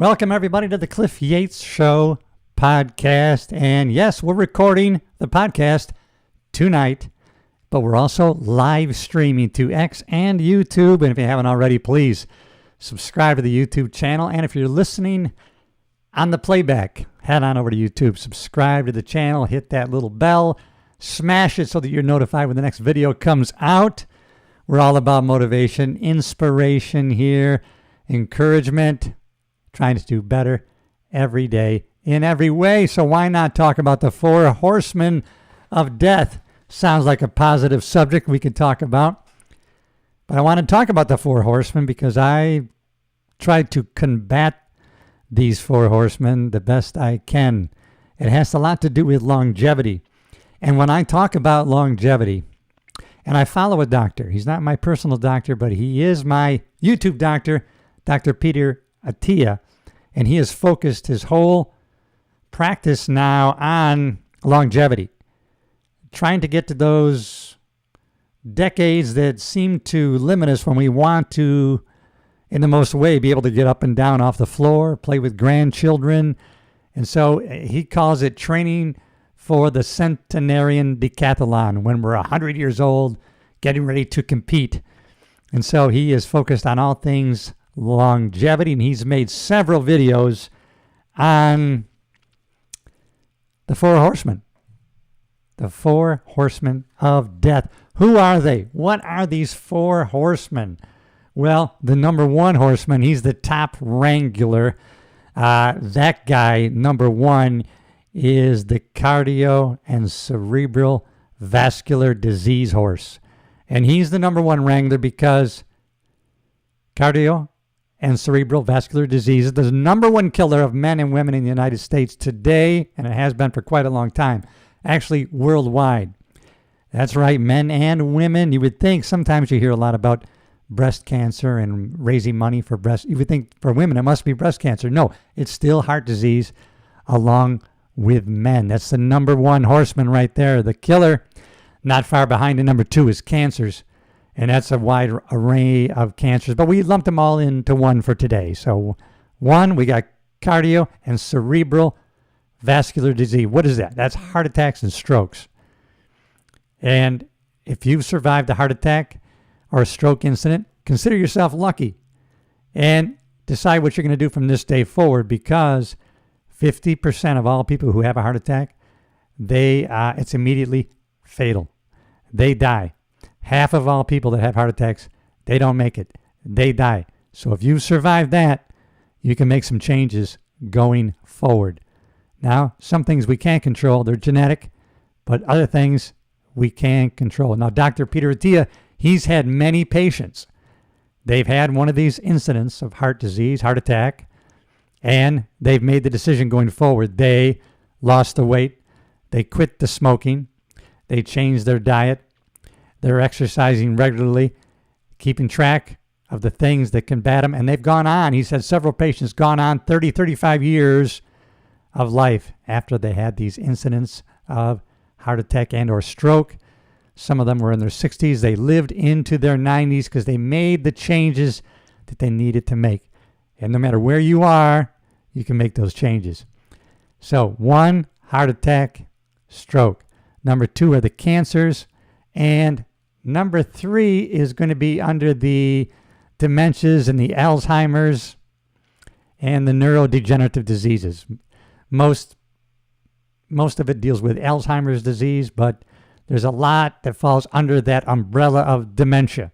Welcome, everybody, to the Cliff Yates Show podcast. And yes, we're recording the podcast tonight, but we're also live streaming to X and YouTube. And if you haven't already, please subscribe to the YouTube channel. And if you're listening on the playback, head on over to YouTube, subscribe to the channel, hit that little bell, smash it so that you're notified when the next video comes out. We're all about motivation, inspiration here, encouragement, trying to do better every day in every way. So why not talk about the four horsemen of death? Sounds like a positive subject we could talk about. But I want to talk about the four horsemen because I tried to combat these four horsemen the best I can. It has a lot to do with longevity. And when I talk about longevity, and I follow a doctor, he's not my personal doctor, but he is my YouTube doctor, Dr. Peter Attia, and he has focused his whole practice now on longevity, trying to get to those decades that seem to limit us when we want to, in the most way, be able to get up and down off the floor, play with grandchildren. And so he calls it training for the centenarian decathlon, when we're 100 years old, getting ready to compete. And so he is focused on all things longevity, and he's made several videos on the four horsemen. The four horsemen of death. Who are they? What are these four horsemen? Well, the number one horseman, he's the top wrangler. That guy, number one, is the cardio and cerebral vascular disease horse. And he's the number one wrangler because cardio and cerebral vascular disease is the number one killer of men and women in the United States today, and it has been for quite a long time, actually worldwide. That's right, men and women. You would think sometimes you hear a lot about breast cancer and raising money for breast. You would think for women it must be breast cancer. No, it's still heart disease along with men. That's the number one horseman right there, the killer. Not far behind, and number two is cancers. And that's a wide array of cancers. But we lumped them all into one for today. So one, we got cardio and cerebral vascular disease. What is that? That's heart attacks and strokes. And if you've survived a heart attack or a stroke incident, consider yourself lucky. And decide what you're going to do from this day forward, because 50% of all people who have a heart attack, it's immediately fatal. They die. Half of all people that have heart attacks, they don't make it. They die. So if you survive that, you can make some changes going forward. Now, some things we can't control. They're genetic, but other things we can control. Now, Dr. Peter Attia, he's had many patients. They've had one of these incidents of heart disease, heart attack, and they've made the decision going forward. They lost the weight. They quit the smoking. They changed their diet. They're exercising regularly, keeping track of the things that combat them. And they've gone on, he said, several patients gone on 30, 35 years of life after they had these incidents of heart attack and or stroke. Some of them were in their 60s. They lived into their 90s because they made the changes that they needed to make. And no matter where you are, you can make those changes. So one, heart attack, stroke. Number two are the cancers. And number three is going to be under the dementias and the Alzheimer's and the neurodegenerative diseases. Most of it deals with Alzheimer's disease, but there's a lot that falls under that umbrella of dementia.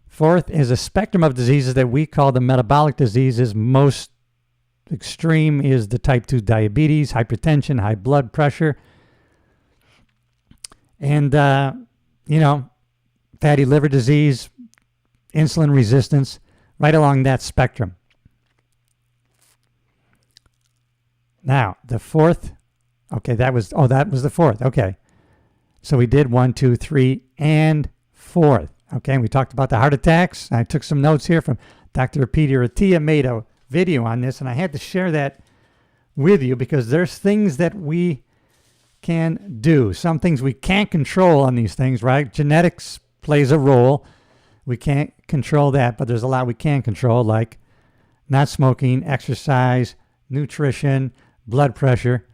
Fourth is a spectrum of diseases that we call the metabolic diseases. Most extreme is the type 2 diabetes, hypertension, high blood pressure, and, fatty liver disease, insulin resistance, right along that spectrum. Now, the fourth, that was the fourth. Okay. So we did 1, 2, 3, and fourth. Okay, and we talked about the heart attacks. I took some notes here from Dr. Peter Attia, made a video on this, and I had to share that with you because there's things that we can do. Some things we can't control on these things, right? Genetics plays a role. We can't control that, but there's a lot we can control, like not smoking, exercise, nutrition, blood pressure.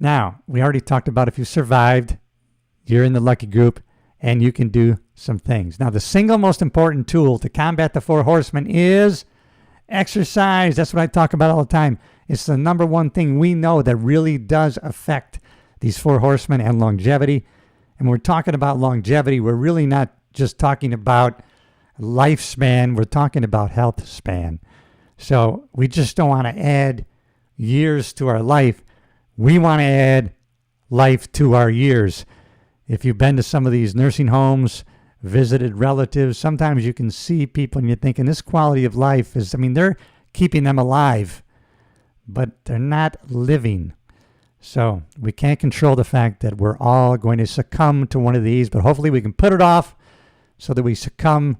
Now, we already talked about if you survived, you're in the lucky group, and you can do some things. Now, the single most important tool to combat the 4 horsemen is exercise. That's what I talk about all the time. It's the number one thing we know that really does affect these 4 horsemen and longevity. And when we're talking about longevity, we're really not just talking about lifespan. We're talking about health span. So we just don't want to add years to our life. We want to add life to our years. If you've been to some of these nursing homes, visited relatives, sometimes you can see people and you're thinking this quality of life is, they're keeping them alive, but they're not living. So we can't control the fact that we're all going to succumb to one of these, but hopefully we can put it off so that we succumb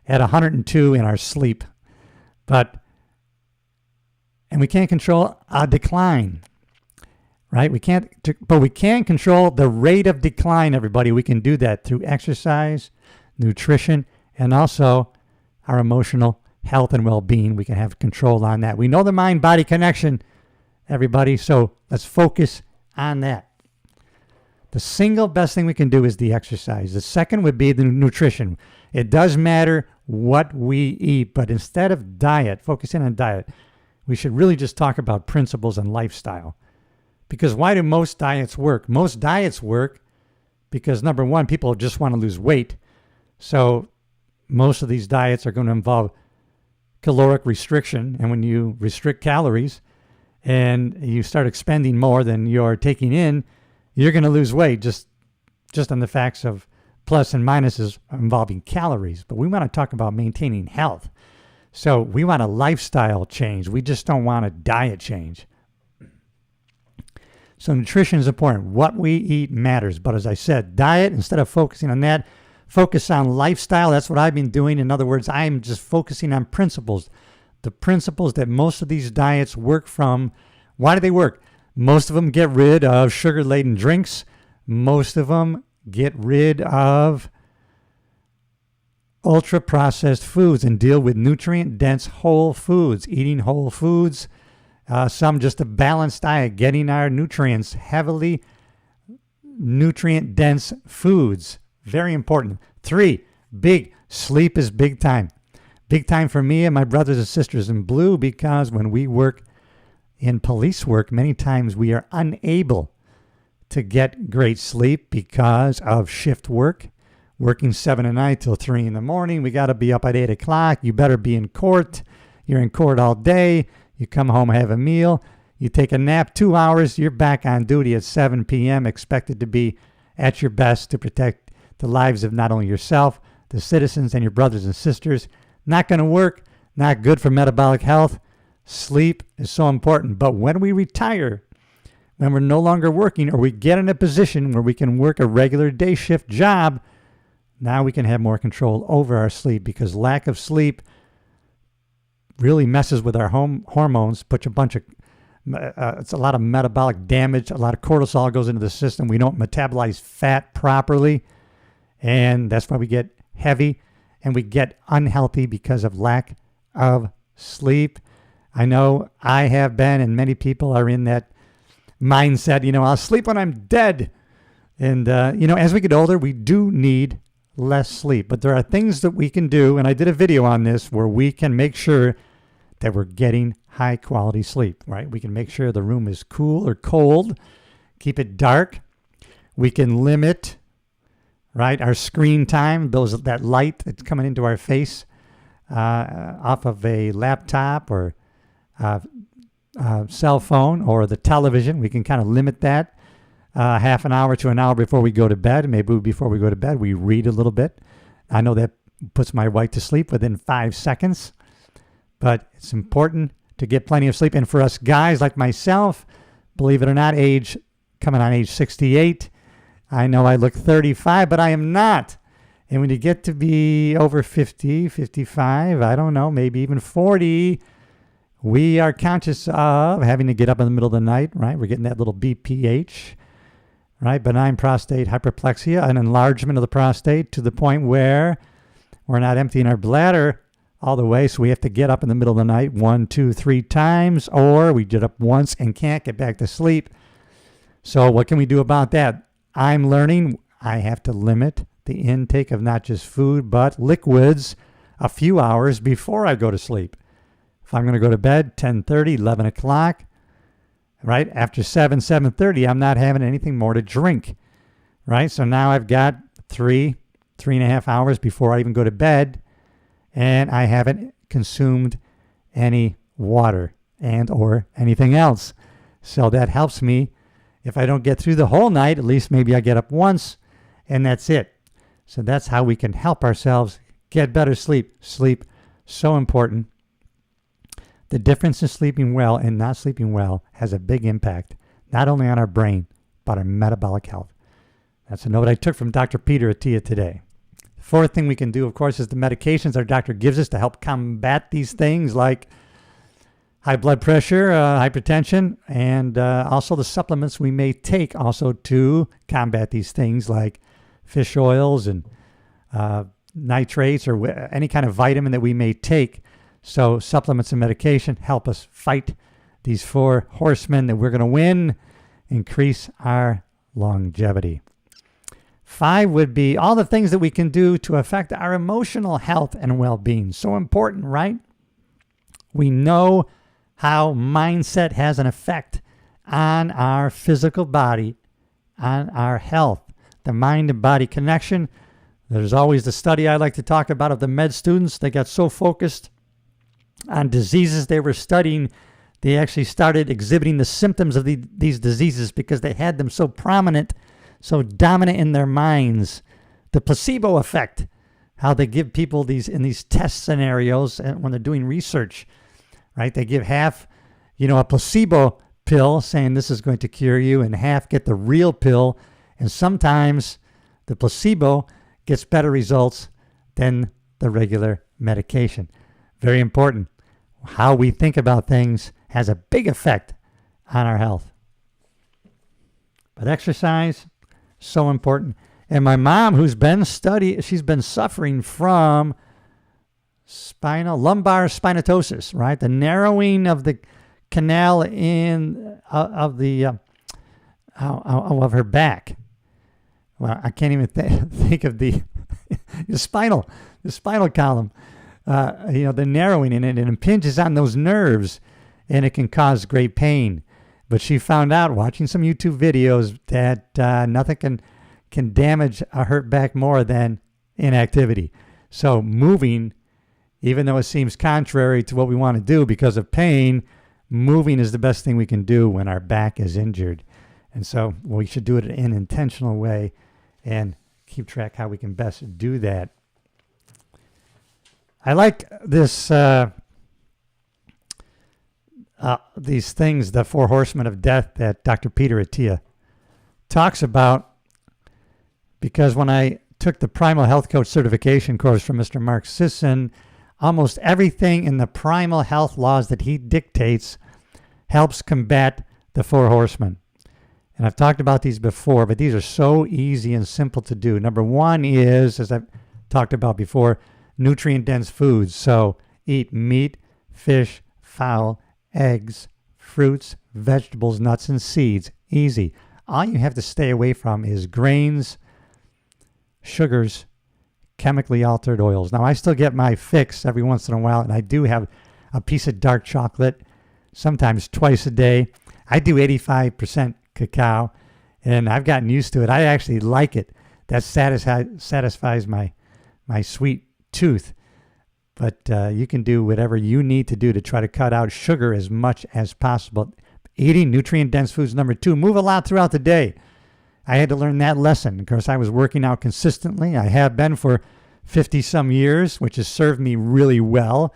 at 102 in our sleep. And we can't control a decline. Right? But we can control the rate of decline, everybody. We can do that through exercise, nutrition, and also our emotional health and well-being. We can have control on that. We know the mind-body connection, everybody, so let's focus on that. The single best thing we can do is the exercise. The second would be the nutrition. It does matter what we eat, but instead of focusing on diet, we should really just talk about principles and lifestyle. Because why do most diets work? Most diets work because, number one, people just want to lose weight. So most of these diets are going to involve caloric restriction. And when you restrict calories and you start expending more than you're taking in, you're going to lose weight just on the facts of plus and minuses involving calories. But we want to talk about maintaining health. So we want a lifestyle change. We just don't want a diet change. So nutrition is important. What we eat matters. But as I said, diet, instead of focusing on that, focus on lifestyle. That's what I've been doing. In other words, I'm just focusing on principles. The principles that most of these diets work from. Why do they work? Most of them get rid of sugar-laden drinks. Most of them get rid of ultra-processed foods and deal with nutrient-dense whole foods, eating whole foods. Some just a balanced diet, getting our nutrients, heavily nutrient-dense foods. Very important. 3, sleep is big time. Big time for me and my brothers and sisters in blue, because when we work in police work, many times we are unable to get great sleep because of shift work. Working 7 at night till 3 in the morning. We got to be up at 8 o'clock. You better be in court. You're in court all day. You come home, have a meal, you take a nap 2 hours, you're back on duty at 7 p.m., expected to be at your best to protect the lives of not only yourself, the citizens, and your brothers and sisters. Not going to work, not good for metabolic health. Sleep is so important. But when we retire, when we're no longer working, or we get in a position where we can work a regular day shift job, now we can have more control over our sleep, because lack of sleep really messes with our hormones, puts a bunch of, it's a lot of metabolic damage. A lot of cortisol goes into the system. We don't metabolize fat properly. And that's why we get heavy and we get unhealthy because of lack of sleep. I know I have been, and many people are in that mindset, I'll sleep when I'm dead. And, as we get older, we do need less sleep. But there are things that we can do, and I did a video on this, where we can make sure that we're getting high quality sleep, right? We can make sure the room is cool or cold, keep it dark. We can limit, right, our screen time, that light that's coming into our face off of a laptop or cell phone or the television. We can kind of limit that. Half an hour to an hour before we go to bed. Maybe before we go to bed, we read a little bit. I know that puts my wife to sleep within 5 seconds, but it's important to get plenty of sleep. And for us guys like myself, believe it or not, coming on age 68, I know I look 35, but I am not. And when you get to be over 50, 55, I don't know, maybe even 40, we are conscious of having to get up in the middle of the night, right? We're getting that little BPH, right? Benign prostate hyperplexia, an enlargement of the prostate to the point where we're not emptying our bladder all the way. So we have to get up in the middle of the night 1, 2, 3 times, or we get up once and can't get back to sleep. So what can we do about that? I'm learning I have to limit the intake of not just food, but liquids a few hours before I go to sleep. If I'm going to go to bed 10:30, 11 o'clock, right? After 7:30, I'm not having anything more to drink, right? So now I've got 3.5 hours before I even go to bed, and I haven't consumed any water and or anything else. So that helps me. If I don't get through the whole night, at least maybe I get up once, and that's it. So that's how we can help ourselves get better sleep. Sleep, so important. The difference in sleeping well and not sleeping well has a big impact, not only on our brain, but our metabolic health. That's a note I took from Dr. Peter Attia today. Fourth thing we can do, of course, is the medications our doctor gives us to help combat these things like high blood pressure, hypertension, and also the supplements we may take also to combat these things like fish oils and nitrates or any kind of vitamin that we may take. So supplements and medication help us fight these 4 horsemen that we're going to win, increase our longevity. 5 would be all the things that we can do to affect our emotional health and well-being. So important, right? We know how mindset has an effect on our physical body, on our health. The mind and body connection. There's always the study I like to talk about of the med students. They got so focused on diseases they were studying, they actually started exhibiting the symptoms of these diseases because they had them so prominent, so dominant in their minds. The placebo effect, how they give people these in these test scenarios and when they're doing research, right? They give half, a placebo pill saying this is going to cure you, and half get the real pill. And sometimes the placebo gets better results than the regular medication. Very important. How we think about things has a big effect on our health. But exercise, so important. And my mom, she's been suffering from lumbar spinatosis, right? The narrowing of the canal of her back. Well, I can't even think of the spinal column. The narrowing in it, and it impinges on those nerves, and it can cause great pain. But she found out watching some YouTube videos that nothing can damage a hurt back more than inactivity. So moving, even though it seems contrary to what we want to do because of pain, moving is the best thing we can do when our back is injured. And so we should do it in an intentional way and keep track how we can best do that. I like this these things, the 4 Horsemen of Death that Dr. Peter Attia talks about, because when I took the Primal Health Coach certification course from Mr. Mark Sisson, almost everything in the primal health laws that he dictates helps combat the 4 horsemen. And I've talked about these before, but these are so easy and simple to do. Number 1 is, as I've talked about before, nutrient-dense foods. So eat meat, fish, fowl, eggs, fruits, vegetables, nuts, and seeds. Easy. All you have to stay away from is grains, sugars, chemically altered oils. Now, I still get my fix every once in a while, and I do have a piece of dark chocolate, sometimes twice a day. I do 85% cacao, and I've gotten used to it. I actually like it. That satisfies my sweet tooth. But you can do whatever you need to do to try to cut out sugar as much as possible. Eating nutrient-dense foods. Number 2, move a lot throughout the day. I had to learn that lesson because I was working out consistently. I have been for 50-some years, which has served me really well.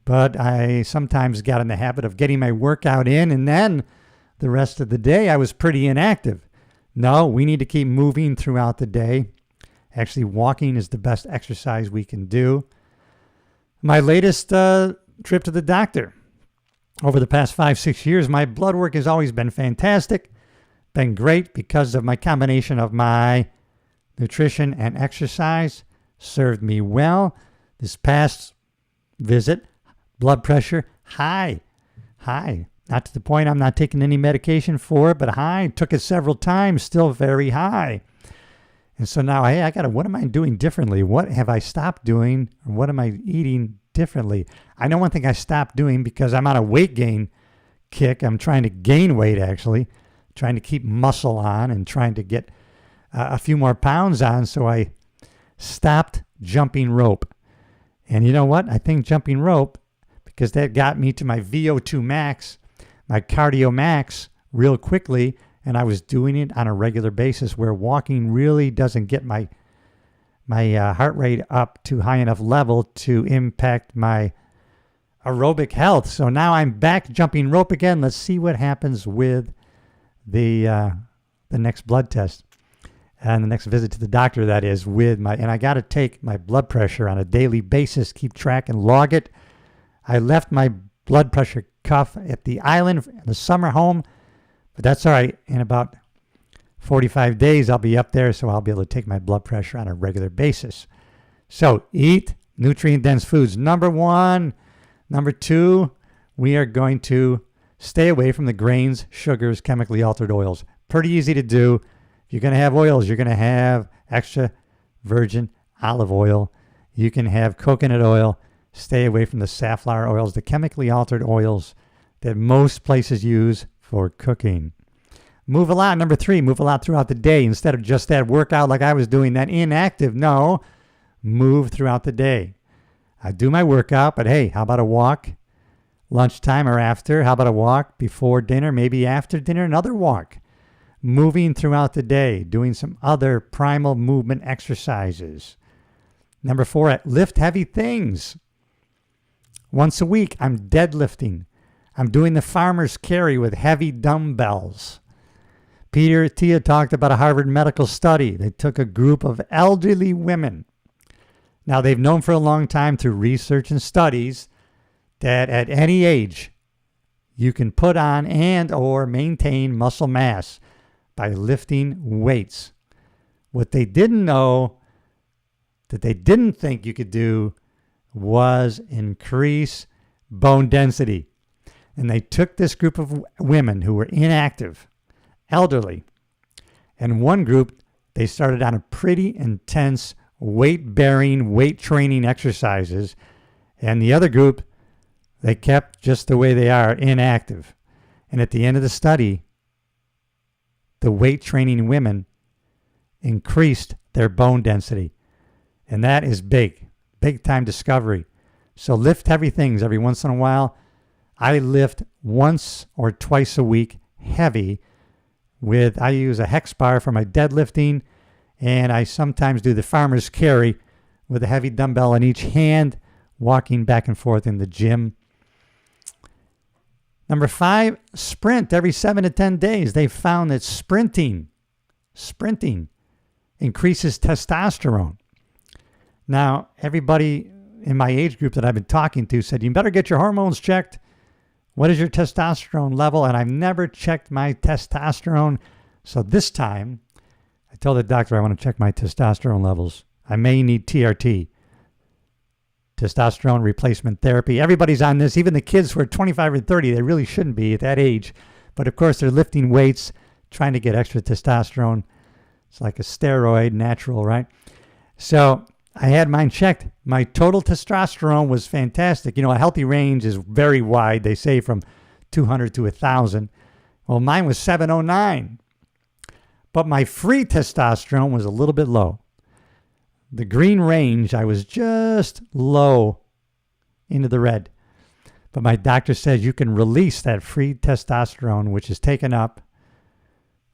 But I sometimes got in the habit of getting my workout in, and then the rest of the day I was pretty inactive. No, we need to keep moving throughout the day. Actually, walking is the best exercise we can do. My latest trip to the doctor, over the past 5-6 years, my blood work has always been fantastic, been great because of my combination of my nutrition and exercise, served me well. This past visit, blood pressure high. Not to the point I'm not taking any medication for it, but high. Took it several times, still very high. And so now, hey, what am I doing differently? What have I stopped doing? Or what am I eating differently? I know one thing I stopped doing because I'm on a weight gain kick. I'm trying to gain weight, actually. Trying to keep muscle on and trying to get a few more pounds on. So I stopped jumping rope. And you know what? I think jumping rope, because that got me to my VO2 max, my cardio max real quickly, and I was doing it on a regular basis where walking really doesn't get my heart rate up to high enough level to impact my aerobic health. So now I'm back jumping rope again. Let's see what happens with the next blood test and the next visit to the doctor, that is, and I got to take my blood pressure on a daily basis, keep track and log it. I left my blood pressure cuff at the island in the summer home, but that's all right. In about 45 days, I'll be up there, so I'll be able to take my blood pressure on a regular basis. So eat nutrient-dense foods. Number 1. Number 2, we are going to stay away from the grains, sugars, chemically altered oils. Pretty easy to do. If you're going to have oils, you're going to have extra virgin olive oil. You can have coconut oil. Stay away from the safflower oils, the chemically altered oils that most places use for cooking. Move a lot. Number 3, move a lot throughout the day. Instead of just that workout like I was doing, that inactive, no, move throughout the day. I do my workout, but hey, how about a walk lunchtime or after? How about a walk before dinner, maybe after dinner, another walk? Moving throughout the day, doing some other primal movement exercises. Number 4, lift heavy things. Once a week, I'm deadlifting. I'm doing the farmer's carry with heavy dumbbells. Peter Attia talked about a Harvard medical study. They took a group of elderly women. Now, they've known for a long time through research and studies that at any age, you can put on and or maintain muscle mass by lifting weights. What they didn't know, that they didn't think you could do, was increase bone density. And they took this group of women who were inactive, elderly, and one group, they started on a pretty intense weight-bearing, weight-training exercises, and the other group, they kept just the way they are, inactive. And at the end of the study, the weight-training women increased their bone density. And that is big-time discovery. So lift heavy things every once in a while. I lift once or twice a week heavy I use a hex bar for my deadlifting, and I sometimes do the farmer's carry with a heavy dumbbell in each hand, walking back and forth in the gym. Number 5, sprint every 7 to 10 days. They found that sprinting increases testosterone. Now, everybody in my age group that I've been talking to said, you better get your hormones checked. What is your testosterone level? And I've never checked my testosterone. So this time, I told the doctor I want to check my testosterone levels. I may need TRT, testosterone replacement therapy. Everybody's on this, even the kids who are 25 or 30. They really shouldn't be at that age. But of course, they're lifting weights, trying to get extra testosterone. It's like a steroid, natural, right? So I had mine checked. My total testosterone was fantastic. A healthy range is very wide. They say from 200 to 1,000. Well, mine was 709. But my free testosterone was a little bit low. The green range, I was just low into the red. But my doctor says you can release that free testosterone, which is taken up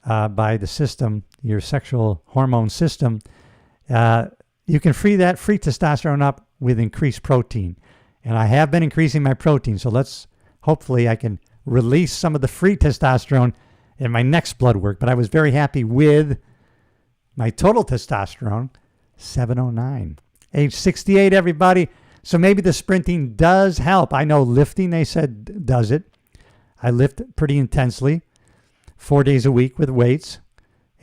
by the system, your sexual hormone system. You can free that free testosterone up with increased protein. And I have been increasing my protein. So hopefully I can release some of the free testosterone in my next blood work. But I was very happy with my total testosterone, 709. Age 68, everybody. So maybe the sprinting does help. I know lifting, they said, does it. I lift pretty intensely, 4 days a week with weights.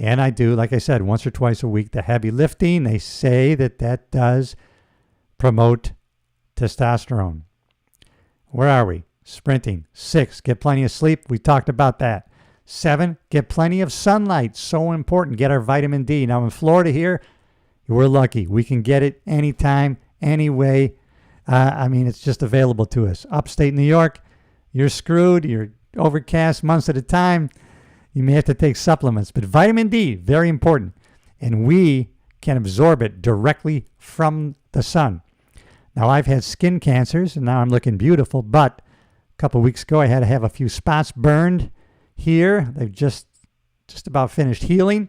And I do, like I said, once or twice a week, the heavy lifting. They say that does promote testosterone. Where are we? Sprinting. 6, get plenty of sleep. We talked about that. 7, get plenty of sunlight. So important. Get our vitamin D. Now in Florida here, we're lucky. We can get it anytime, anyway. It's just available to us. Upstate New York, you're screwed. You're overcast months at a time. You may have to take supplements. But vitamin D, very important. And we can absorb it directly from the sun. Now, I've had skin cancers, and now I'm looking beautiful. But a couple of weeks ago, I had to have a few spots burned here. They've just about finished healing.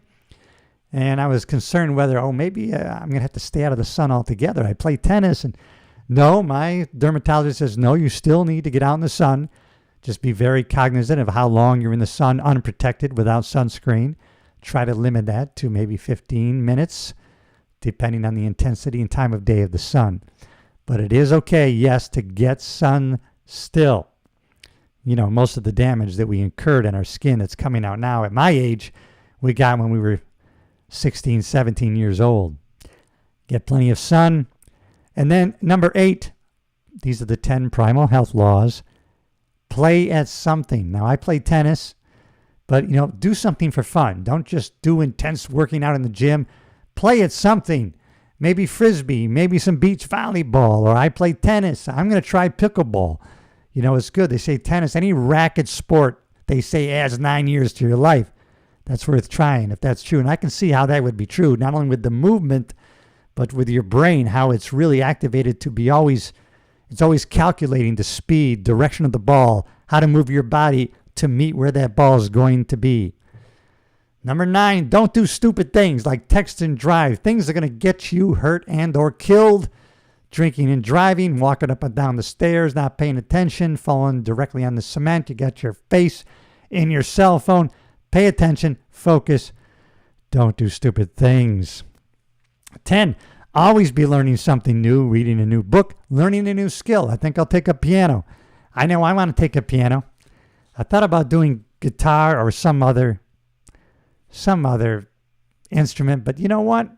And I was concerned whether, maybe I'm going to have to stay out of the sun altogether. I play tennis, and no, my dermatologist says, no, you still need to get out in the sun. Just be very cognizant of how long you're in the sun unprotected without sunscreen. Try to limit that to maybe 15 minutes, depending on the intensity and time of day of the sun. But it is okay, yes, to get sun still. Most of the damage that we incurred in our skin that's coming out now at my age, we got when we were 16, 17 years old. Get plenty of sun. And then number 8, these are the 10 primal health laws. Play at something. Now, I play tennis, but, do something for fun. Don't just do intense working out in the gym. Play at something. Maybe Frisbee, maybe some beach volleyball, or I play tennis. I'm going to try pickleball. It's good. They say tennis, any racket sport, they say adds 9 years to your life. That's worth trying if that's true. And I can see how that would be true, not only with the movement, but with your brain, how it's really activated to be it's always calculating the speed, direction of the ball, how to move your body to meet where that ball is going to be. Number 9, don't do stupid things like text and drive. Things that are going to get you hurt and or killed. Drinking and driving, walking up and down the stairs, not paying attention, falling directly on the cement. You got your face in your cell phone. Pay attention, focus. Don't do stupid things. 10, always be learning something new, reading a new book, learning a new skill. I think I'll take up piano. I know I want to take up piano. I thought about doing guitar or some other instrument, but you know what?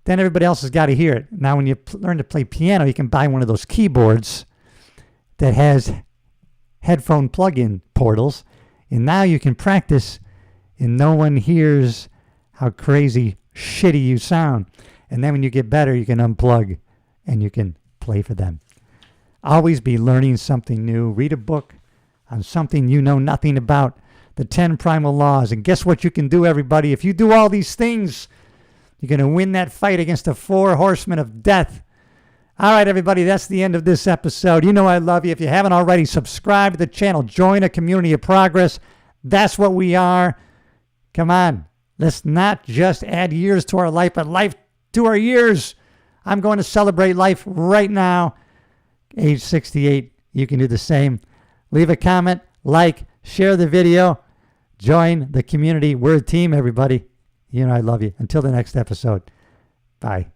Then everybody else has got to hear it. Now, when you learn to play piano, you can buy one of those keyboards that has headphone plug-in portals, and now you can practice, and no one hears how crazy shitty you sound. And then when you get better, you can unplug, and you can play for them. Always be learning something new. Read a book on something you know nothing about. The 10 primal laws. And guess what you can do, everybody? If you do all these things, you're going to win that fight against the 4 horsemen of death. All right, everybody, that's the end of this episode. You know I love you. If you haven't already, subscribe to the channel. Join a community of progress. That's what we are. Come on. Let's not just add years to our life, but life to our years. I'm going to celebrate life right now. Age 68. You can do the same. Leave a comment, like, share the video. Join the community. We're a team, everybody. You know I love you. Until the next episode. Bye.